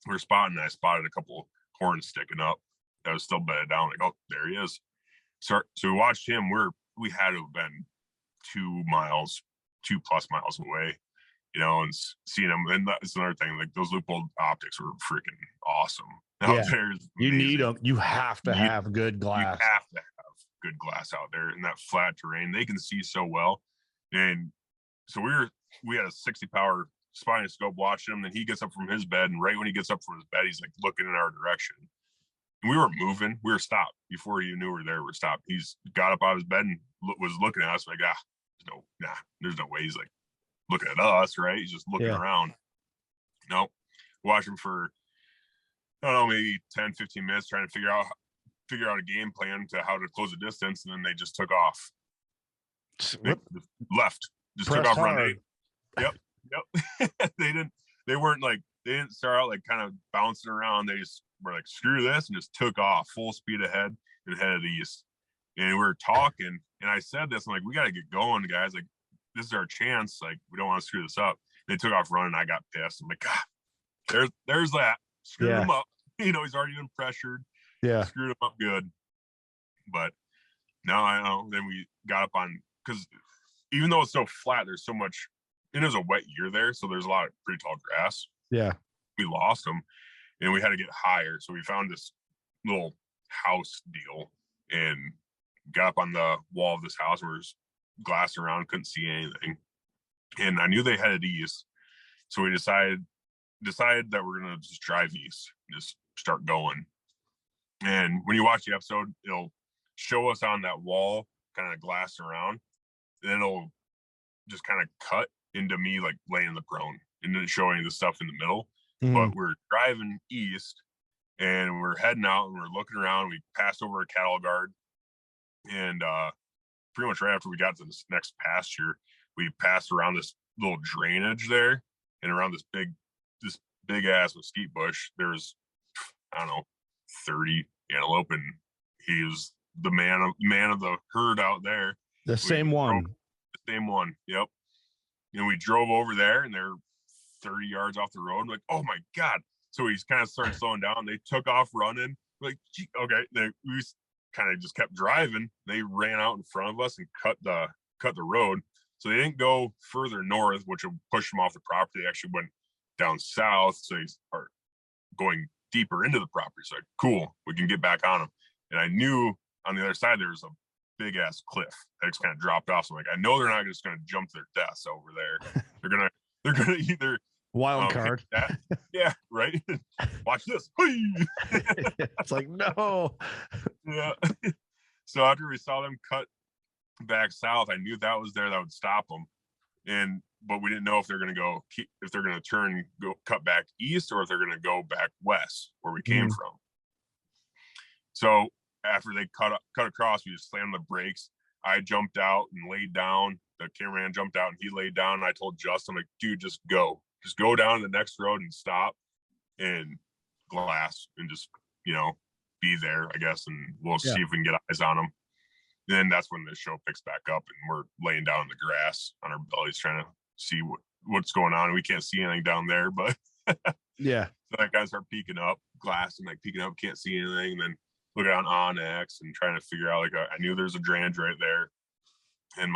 Speaker 2: We were spotting, and I spotted a couple horns sticking up that was still bedded down. Like, oh, there he is. So we watched him. We had to have been 2+ miles away, you know, and seeing him. And that's another thing. Like, those loophole optics were freaking awesome out there.
Speaker 1: You need them. You have to have good glass.
Speaker 2: You have to have good glass out there in that flat terrain. They can see so well. And so we had a 60 power spotting scope watching him. Then he gets up from his bed, and right when he gets up from his bed, he's like looking in our direction. And we were moving. We were stopped before he knew we were there. We're stopped. He's got up out of his bed and was looking at us like, there's no way he's like looking at us, right? He's just looking around. No, watch him for, I don't know, maybe 10, 15 minutes trying to figure out a game plan to how to close the distance. And then they just took off. They left. Just took off running. Yep. They didn't start out like kind of bouncing around. They just were like, screw this, and just took off full speed ahead and headed east. And we were talking, and I said this, I'm like, we got to get going, guys. Like, this is our chance. Like, we don't want to screw this up. They took off running. I got pissed. I'm like, God, there's that. Screwed him up. You know, he's already been pressured.
Speaker 1: Yeah.
Speaker 2: Screwed him up good. But now I know. Then we got up on, because even though it's so flat, there's so much, and it was a wet year there, so there's a lot of pretty tall grass.
Speaker 1: Yeah.
Speaker 2: We lost them, and we had to get higher. So we found this little house deal and got up on the wall of this house. We were glassing around, couldn't see anything. And I knew they headed east. So we decided that we're going to just drive east, just start going. And when you watch the episode, it'll show us on that wall, kind of glass around, and then it'll just kind of cut into me like laying the prone and then showing the stuff in the middle. But we're driving east and we're heading out and we're looking around. We passed over a cattle guard, and pretty much right after we got to this next pasture, we passed around this little drainage there, and around this big ass mesquite bush, there's, I don't know, 30 antelope, and he was the man of the herd out there.
Speaker 1: The same one.
Speaker 2: Yep. And we drove over there, and they're 30 yards off the road. I'm like, oh my God. So we kind of started slowing down. They took off running. Like, okay. We kind of just kept driving. They ran out in front of us and cut the road. So they didn't go further north, which would push them off the property. They actually went down south. So they are going deeper into the property. So like, cool, we can get back on them. And I knew on the other side there was a big ass cliff that just kind of dropped off. So I'm like, I know they're not just going to jump to their deaths over there. They're gonna either
Speaker 1: wild card.
Speaker 2: Yeah, right. Watch this.
Speaker 1: It's like, no.
Speaker 2: Yeah. So after we saw them cut back south, I knew that was there that would stop them. But we didn't know if they're going to turn, go cut back east, or if they're going to go back west where we came from. So after they cut across, we just slammed the brakes. I jumped out and laid down. The cameraman jumped out and he laid down. And I told Justin, like, dude, just go down the next road and stop and glass and just, you know, be there, I guess. And we'll see if we can get eyes on them. Then that's when the show picks back up and we're laying down in the grass on our bellies trying to see what's going on. We can't see anything down there, but
Speaker 1: yeah.
Speaker 2: So that guy start peeking up, glass, and like peeking up, can't see anything. And then looking on Onyx and trying to figure out, like, I knew there's a drainage right there. And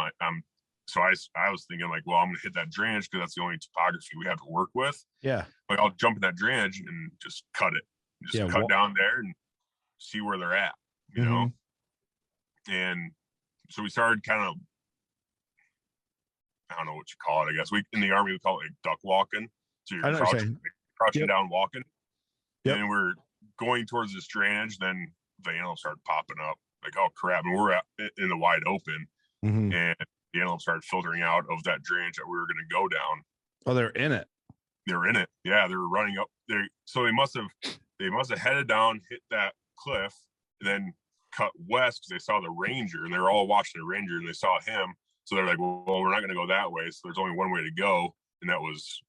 Speaker 2: so I was thinking like, well, I'm gonna hit that drainage because that's the only topography we have to work with.
Speaker 1: Yeah.
Speaker 2: Like I'll jump in that drainage and just cut it. Just cut down there and see where they're at, you know? And so we started kind of, I don't know what you call it, I guess. In the Army, we call it like duck walking. So you're crouching down, walking. Yep. And we're going towards this drainage. Then the antelope started popping up. Like, oh, crap. And we're in the wide open. And the antelope started filtering out of that drainage that we were going to go down.
Speaker 1: Oh, they're in it.
Speaker 2: They were in it. Yeah, they were running up there. So they must have headed down, hit that cliff, and then cut west because they saw the ranger, and they were all watching the ranger, and they saw him. So they're like, well, we're not going to go that way. So there's only one way to go, and that was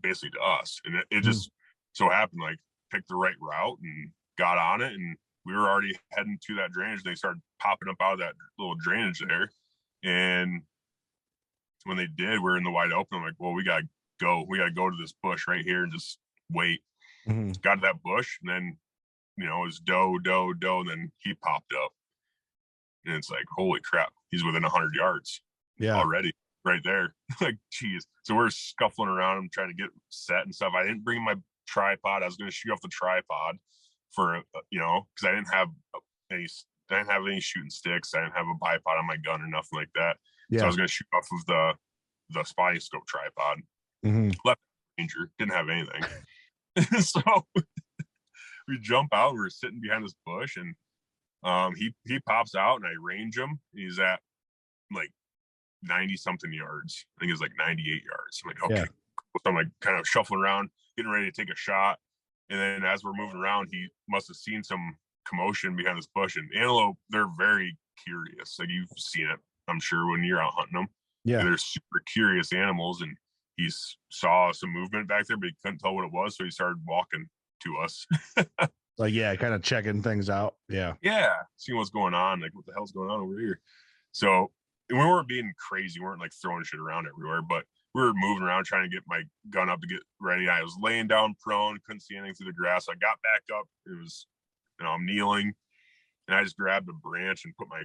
Speaker 2: basically to us. And it just so happened, like, picked the right route and got on it, and we were already heading to that drainage. They started popping up out of that little drainage there, and when they did, we're in the wide open. I'm like, well, we got to go to this bush right here and just wait. Got to that bush, and then, you know, it was doe, and then he popped up. And it's like, holy crap, he's within 100 yards already right there. Like, geez. So we're scuffling around him, trying to get set and stuff. I didn't bring my tripod. I was going to shoot off the tripod for, you know, because I didn't have any shooting sticks. I didn't have a bipod on my gun or nothing like that. So I was going to shoot off of the spotting scope tripod. Left ranger, didn't have anything. So we jump out. We're sitting behind this bush, and he pops out, and I range him. He's at like 90 something yards. I think it's like 98 yards. I'm like, okay. So I'm like kind of shuffling around, getting ready to take a shot. And then as we're moving around, he must have seen some commotion behind this bush. And antelope, they're very curious. Like, you've seen it, I'm sure, when you're out hunting them. Yeah, they're super curious animals, and he saw some movement back there, but he couldn't tell what it was. So he started walking to us.
Speaker 1: Like, kind of checking things out. Yeah,
Speaker 2: seeing what's going on. Like, what the hell's going on over here? So we weren't being crazy. We weren't like throwing shit around everywhere, but we were moving around trying to get my gun up to get ready. I was laying down prone, couldn't see anything through the grass. I got back up. It was, you know, I'm kneeling, and I just grabbed a branch and put my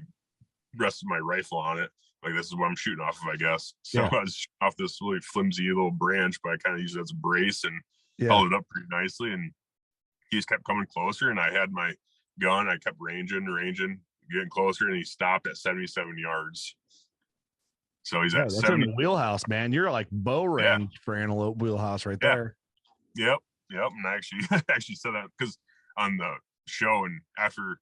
Speaker 2: rest of my rifle on it. Like, this is what I'm shooting off of, I guess. So I was shooting off this really flimsy little branch, but I kind of used it as a brace and held it up pretty nicely. And he just kept coming closer, and I had my gun. I kept ranging, getting closer, and he stopped at 77 yards. So he's at 70.
Speaker 1: In the wheelhouse, man. You're like bow range for antelope wheelhouse right there.
Speaker 2: Yep. And I actually said that because on the show, and after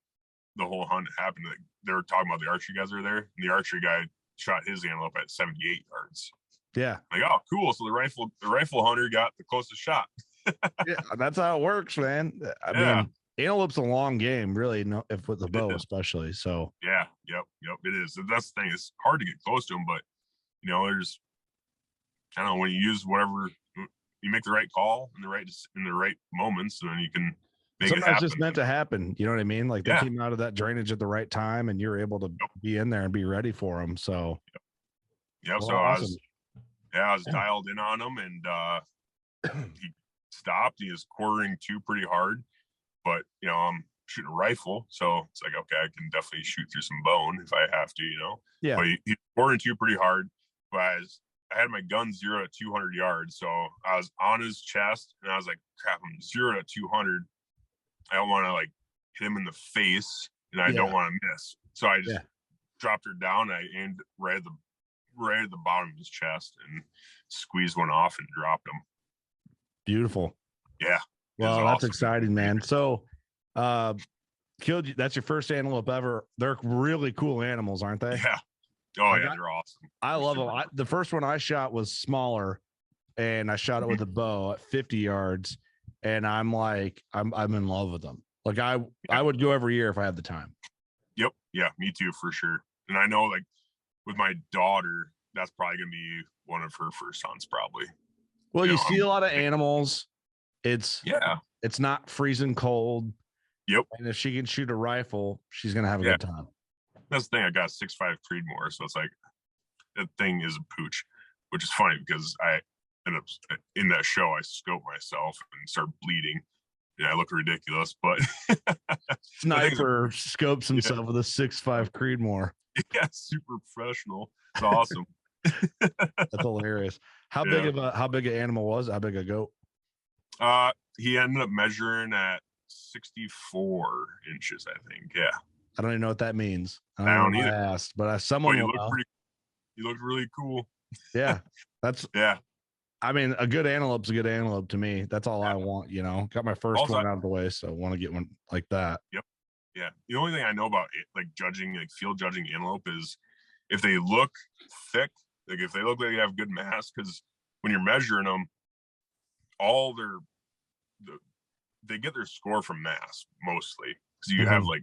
Speaker 2: the whole hunt happened, like, they were talking about the archery guys are there, and the archery guy shot his antelope at 78 yards. Yeah. Like, oh, cool. So the rifle hunter got the closest shot.
Speaker 1: That's how it works, man. I mean, antelope's a long game, really, if with the bow especially. So
Speaker 2: yep, it is. That's the thing. It's hard to get close to them, but, you know, there's, I don't know, when you use whatever, you make the right call in the right moments, and then you can make it happen.
Speaker 1: Sometimes it's meant to happen. You know what I mean? Like, they came out of that drainage at the right time, and you're able to be in there and be ready for them. So
Speaker 2: well, so awesome. I was dialed in on him, and he stopped. He was quartering to pretty hard, but, you know, I'm shooting a rifle, so it's like, okay, I can definitely shoot through some bone if I have to, you know. But he quartering to pretty hard. But I had my gun 0 to 200 yards, so I was on his chest, and I was like, crap, I'm 0 to 200. I don't want to, like, hit him in the face, and I don't want to miss. So I just dropped her down. I aimed right at the bottom of his chest and squeezed one off and dropped him.
Speaker 1: Beautiful.
Speaker 2: Yeah.
Speaker 1: Well, that's awesome. Exciting, man. So killed you. That's your first antelope ever. They're really cool animals, aren't they?
Speaker 2: Yeah. Oh, they're awesome.
Speaker 1: I love them. The first one I shot was smaller, and I shot it with a bow at 50 yards. And I'm like, I'm in love with them. Like, I would go every year if I had the time.
Speaker 2: Yep. Yeah, me too, for sure. And I know, like, with my daughter, that's probably going to be one of her first hunts, probably.
Speaker 1: Well, you see a lot of animals. It's not freezing cold.
Speaker 2: Yep.
Speaker 1: And if she can shoot a rifle, she's going to have a good time.
Speaker 2: That's the thing. I got 6.5 Creedmoor, so it's like, that thing is a pooch, which is funny because I ended up in that show, I scoped myself and started bleeding. I look ridiculous, but
Speaker 1: sniper scopes himself with a 6.5 Creedmoor.
Speaker 2: Yeah, super professional. It's awesome.
Speaker 1: That's hilarious. How big an animal was? How big a goat?
Speaker 2: He ended up measuring at 64 inches, I think. Yeah.
Speaker 1: I don't even know what that means. I
Speaker 2: don't
Speaker 1: know
Speaker 2: either.
Speaker 1: I asked, but someone
Speaker 2: he looked really cool.
Speaker 1: Yeah. That's
Speaker 2: yeah.
Speaker 1: I mean, a good antelope's a good antelope to me. That's all I want, Got my first one out of the way, so I want to get one like that.
Speaker 2: Yep. Yeah. The only thing I know about field judging antelope is if they look thick, like if they look like they have good mass, because when you're measuring them, they get their score from mass mostly, because you have like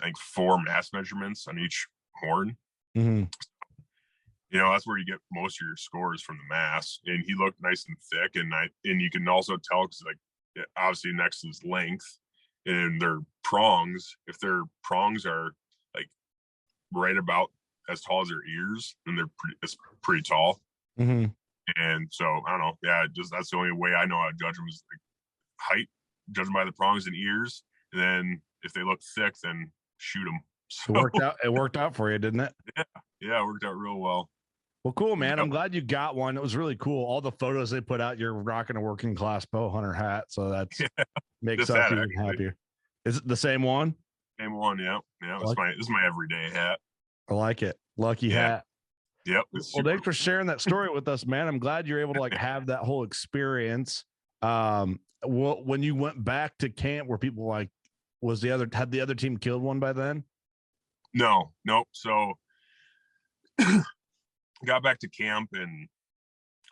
Speaker 2: I think 4 mass measurements on each horn.
Speaker 1: Mm-hmm.
Speaker 2: That's where you get most of your scores, from the mass. And he looked nice and thick, and you can also tell because obviously next to his length and their prongs, if their prongs are like right about as tall as their ears, then it's pretty tall.
Speaker 1: Mm-hmm.
Speaker 2: And so I don't know. Yeah, that's the only way I know how to judge them, is like height, judge them by the prongs and ears. And then if they look thick, then shoot them. So,
Speaker 1: it worked out for you, didn't it?
Speaker 2: Yeah, it worked out real well.
Speaker 1: Well, cool, man. I'm glad you got one. It was really cool. All the photos they put out, you're rocking a Working Class Bowhunter hat, so that's makes us even happier. Is it the same one?
Speaker 2: Same one, yeah. This is my everyday hat.
Speaker 1: I like it. Lucky hat.
Speaker 2: Yep.
Speaker 1: Well, thanks for sharing that story with us, man. I'm glad you're able to have that whole experience. When you went back to camp, were people had the other team killed one by then?
Speaker 2: Nope. So got back to camp, and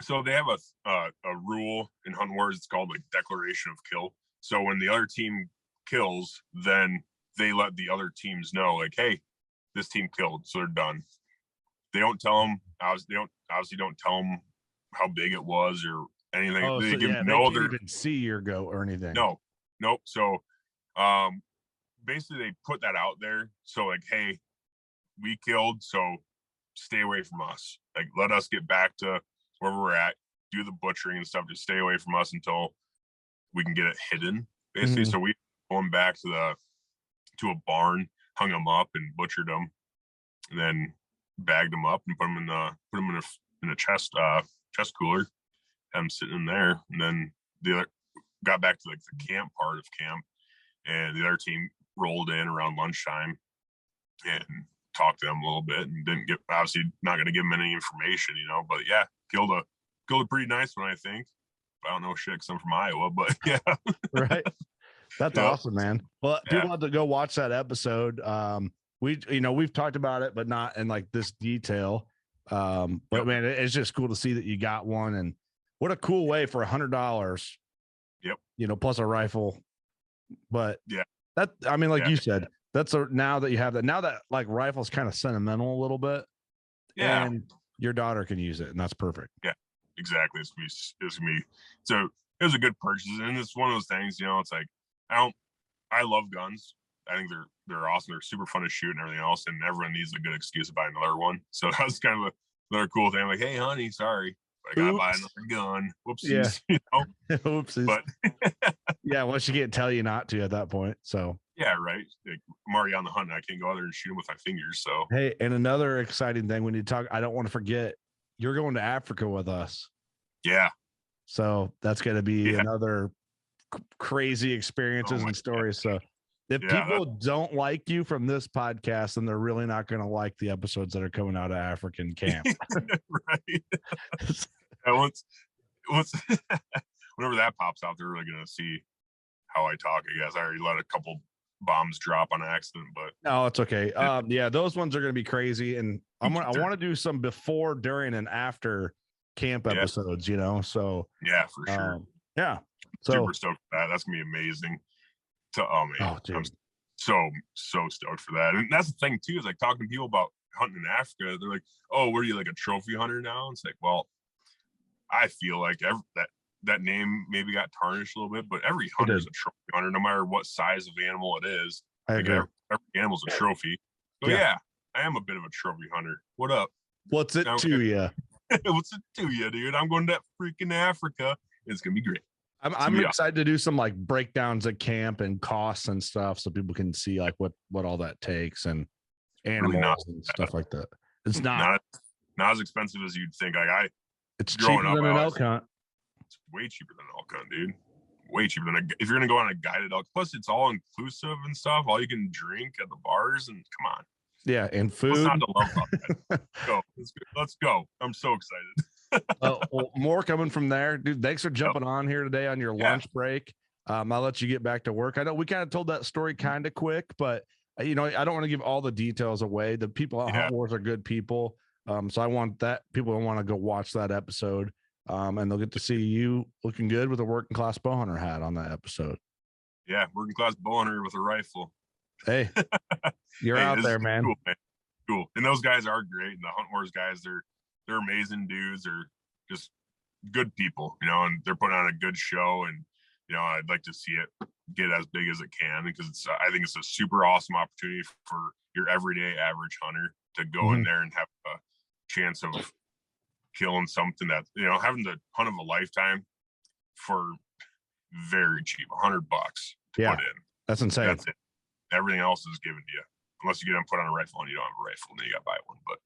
Speaker 2: so they have a rule in Hunt Warz. It's called like declaration of kill. So when the other team kills, then they let the other teams know, like, hey, this team killed, so they're done. They don't tell them. They obviously don't tell them how big it was or anything.
Speaker 1: Oh,
Speaker 2: they
Speaker 1: can't even see your goat or anything.
Speaker 2: Nope. So, basically, they put that out there. So, like, hey, we killed, so stay away from us. Like, let us get back to where we're at, do the butchering and stuff. Just stay away from us until we can get it hidden, basically. So we going back to a barn, hung them up and butchered them, and then bagged them up and put them in a chest cooler, had them sitting in there. And then the other got back to like the camp part of camp, and the other team rolled in around lunchtime and talked to them a little bit, and obviously not going to give them any information, but yeah, killed a pretty nice one, I think. I don't know shit because I'm from Iowa, but yeah.
Speaker 1: Right. That's awesome, man. Well, people have to go watch that episode. We've talked about it, but not in like this detail. But man, it's just cool to see that you got one, and what a cool way for $100.
Speaker 2: Yep.
Speaker 1: Plus a rifle. But
Speaker 2: yeah,
Speaker 1: you said, now that you have that, now that like rifle's kind of sentimental a little bit.
Speaker 2: Yeah.
Speaker 1: And your daughter can use it, and that's perfect.
Speaker 2: Yeah, exactly. It's gonna be so it was a good purchase, and it's one of those things, it's like I love guns. I think they're awesome. They're super fun to shoot and everything else, and everyone needs a good excuse to buy another one. So that was kind of another cool thing. I'm like, hey, honey, sorry, I gotta buy another gun. Whoopsies.
Speaker 1: Yeah. Whoopsies.
Speaker 2: But
Speaker 1: yeah, once you can't tell you not to at that point. So
Speaker 2: yeah, right. Like, I'm already on the hunt. I can't go out there and shoot them with my fingers. So
Speaker 1: hey, and another exciting thing we need to talk. I don't want to forget. You're going to Africa with us.
Speaker 2: Yeah.
Speaker 1: So that's going to be another crazy experiences and stories. So if people don't like you from this podcast, then they're really not going to like the episodes that are coming out of African camp.
Speaker 2: Right. Once whenever that pops out, they're really going to see how I talk. I guess I already let a couple bombs drop on accident, but
Speaker 1: no, it's okay. Yeah, those ones are going to be crazy, and I want to do some before, during, and after camp episodes. So
Speaker 2: yeah, for sure.
Speaker 1: Yeah, so
Speaker 2: super stoked for that. That's gonna be amazing. I'm so stoked for that. And that's the thing too, is like talking to people about hunting in Africa. They're like, "Oh, what are you, like a trophy hunter now?" And it's like, well, I feel like that name maybe got tarnished a little bit, but every hunter is a trophy hunter, no matter what size of animal it is.
Speaker 1: I agree.
Speaker 2: Every animal's a trophy. So yeah, I am a bit of a trophy hunter. What up?
Speaker 1: What's it to you?
Speaker 2: What's it to you, dude? I'm going to freaking Africa. It's gonna be great.
Speaker 1: I'm excited to do some like breakdowns at camp and costs and stuff, so people can see like what all that takes and animals and stuff like that. It's not
Speaker 2: as expensive as you'd think. Like
Speaker 1: it's cheaper than an elk hunt.
Speaker 2: It's way cheaper than an elk hunt, dude. Way cheaper than if you're gonna go on a guided elk. Plus, it's all inclusive and stuff. All you can drink at the bars, and come on.
Speaker 1: Yeah, and food.
Speaker 2: What's not to love about that? Let's go. I'm so excited.
Speaker 1: Well, more coming from there, dude. Thanks for jumping on here today on your lunch break. I'll let you get back to work. I know we kind of told that story kind of quick, but I don't want to give all the details away. The people at Hunt Warz are good people. So I want that people want to go watch that episode. And they'll get to see you looking good with a Working Class Bowhunter hat on that episode.
Speaker 2: Yeah, Working Class Bowhunter with a rifle.
Speaker 1: Hey, you're out there, man.
Speaker 2: Cool, man. Cool. And those guys are great. And the Hunt Warz guys, they're amazing dudes. They're just good people, and they're putting on a good show. And I'd like to see it get as big as it can, because I think it's a super awesome opportunity for your everyday average hunter to go in there and have a chance of killing something that having the hunt of a lifetime for very cheap, $100 to put in.
Speaker 1: That's insane.
Speaker 2: That's it. Everything else is given to you, unless you get them put on a rifle and you don't have a rifle, and then you got to buy one. But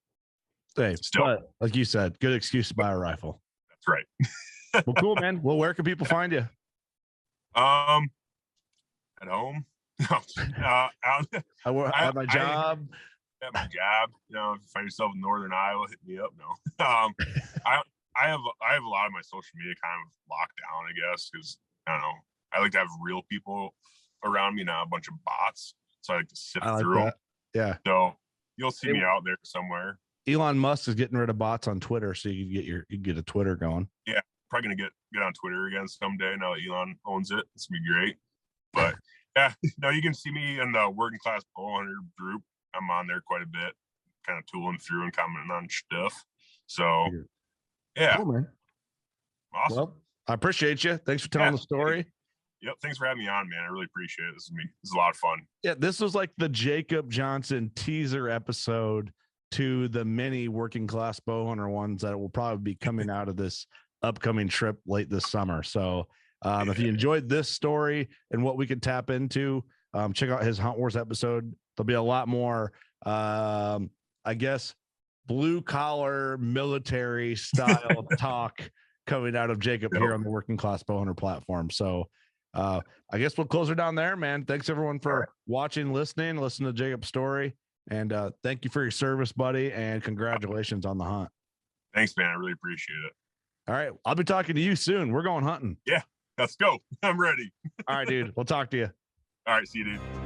Speaker 1: still, like you said, good excuse to buy a rifle.
Speaker 2: That's right.
Speaker 1: Well, cool, man. Well, where can people find you?
Speaker 2: At home.
Speaker 1: At my job.
Speaker 2: At my job, if you find yourself in Northern Iowa, hit me up. No, I have a lot of my social media kind of locked down, I guess, because I don't know. I like to have real people around me, not a bunch of bots. So I like to sift through them.
Speaker 1: Yeah.
Speaker 2: So you'll see me out there somewhere.
Speaker 1: Elon Musk is getting rid of bots on Twitter, so you can get a Twitter going.
Speaker 2: Yeah, probably gonna get on Twitter again someday. Now that Elon owns it, it's gonna be great. But yeah, no, you can see me in the Working Class Bowhunter group. I'm on there quite a bit, kind of tooling through and commenting on stuff. So, yeah.
Speaker 1: Cool, man.
Speaker 2: Awesome.
Speaker 1: Well, I appreciate you. Thanks for telling the story.
Speaker 2: Yep. Thanks for having me on, man. I really appreciate it. This is a lot of fun.
Speaker 1: Yeah. This was like the Jacob Johnson teaser episode to the many Working Class Bowhunter ones that will probably be coming out of this upcoming trip late this summer. So, if you enjoyed this story and what we could tap into, check out his Hunt Warz episode. There'll be a lot more, I guess, blue collar military style talk coming out of Jacob here on the Working Class Bowhunter platform. So I guess we'll close her down there, man. Thanks everyone for watching, listening to Jacob's story. And thank you for your service, buddy. And congratulations on the hunt.
Speaker 2: Thanks, man. I really appreciate it.
Speaker 1: All right. I'll be talking to you soon. We're going hunting.
Speaker 2: Yeah, let's go. I'm ready.
Speaker 1: All right, dude. We'll talk to you.
Speaker 2: All right. See you, dude.